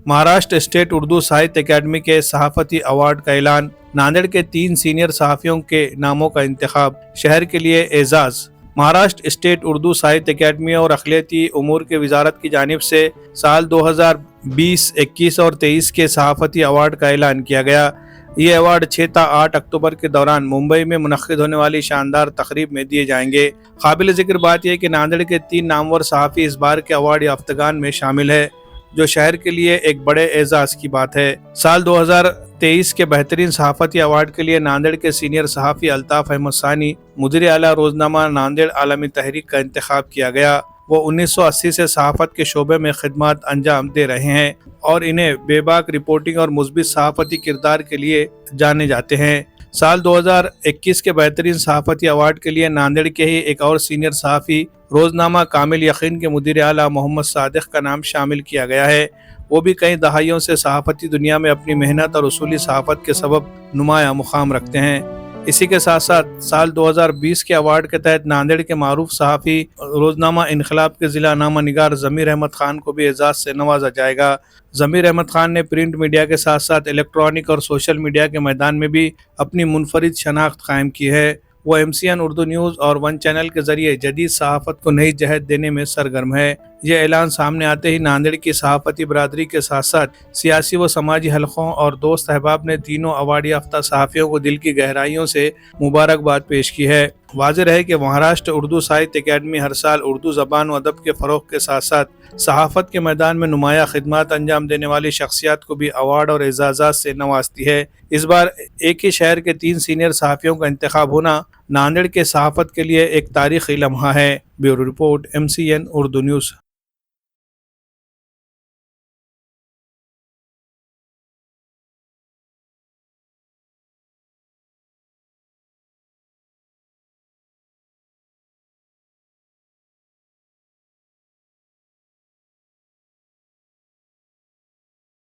Maharashtra state Urdu साहित्य academy के सहाफ़ती award का ऐलान। नांदेड़ के 3 सीनियर सहाफ़ियों के नामों का इंतखाब। शहर के लिए एजाज़। महाराष्ट्र स्टेट उर्दू साहित्य अकेडमी और अक़लियती उमूर की वजारत की जानिब से साल 2020, 21 और 23 के सहाफ़ती अवार्ड का ऐलान किया गया। ये अवार्ड 6 से 8 अक्टूबर के दौरान मुंबई में मुनक़्क़िद होने वाली शानदार तक़रीब में दिए जाएंगे। काबिल ज़िक्र बात यह कि नांदेड़ के 3 नामवर सहाफ़ी इस बार के अवार्ड याफ्तगान में शामिल है, जो शहर के लिए एक बड़े एजाज़ की बात है। साल 2023 के बेहतरीन सहाफ़ती अवार्ड के लिए नांदेड़ के सीनियर सहाफ़ी अल्ताफ़ अहमद सानी, मुदीर आला रोज़नामा नांदेड़ आलमी तहरीक का इंतखाब किया गया। वो 1980 से सहाफ़त के शोबे में खिदमत अंजाम दे रहे हैं और इन्हें बेबाक रिपोर्टिंग और मुस्बित सहाफ़ती किरदार के लिए जाने जाते हैं। साल 2021 के बेहतरीन सहाफ़ती अवार्ड के लिए नांदेड़ के ही एक और सीनियर सहाफ़ी रोज़नामा कामिल यकीन के मुदीर आला मोहम्मद सादिक का नाम शामिल किया गया है। वो भी कई दहाइयों से सहाफ़ती दुनिया में अपनी मेहनत और उसूली सहाफ़त के सबब नुमाया मुकाम रखते हैं। इसी के साथ साथ साल 2020 के अवार्ड के तहत नांदेड़ के मारूफ सहाफ़ी रोज़नामा इनकलाब के ज़िला नामा निगार ज़मीर अहमद ख़ान को भी एजाज़ से नवाजा जाएगा। ज़मीर अहमद ख़ान ने प्रिंट मीडिया के साथ साथ इलेक्ट्रॉनिक और सोशल मीडिया के मैदान में भी अपनी मुनफरिद शनाख्त कायम की है। वो MCN उर्दू न्यूज़ और 1 चैनल के ज़रिए जदीद सहाफ़त को नई जहत देने में सरगर्म है। यह ऐलान सामने आते ही नांदेड़ की सहाफ़ती बरादरी के साथ साथ सियासी व समाजी हलक़ों और दोस्त अहबाब ने तीनों अवार्ड याफ्ता सहाफ़ियों को दिल की गहराइयों से मुबारकबाद पेश की है। वाज़ेह रहे कि महाराष्ट्र उर्दू साहित्य अकेडमी हर साल उर्दू ज़बान व अदब के फ़रोग़ के साथ साथ सहाफ़त के मैदान में नुमाया खिदमत अंजाम देने वाली शख्सियात को भी अवार्ड और एजाज़ात से नवाजती है। इस बार एक ही शहर के 3 सीनियर सहाफ़ियों का इंतखाब होना नांदेड़ के सहाफ़त के लिए एक तारीख़ी लम्हा है। Bureau report MCN Urdu news.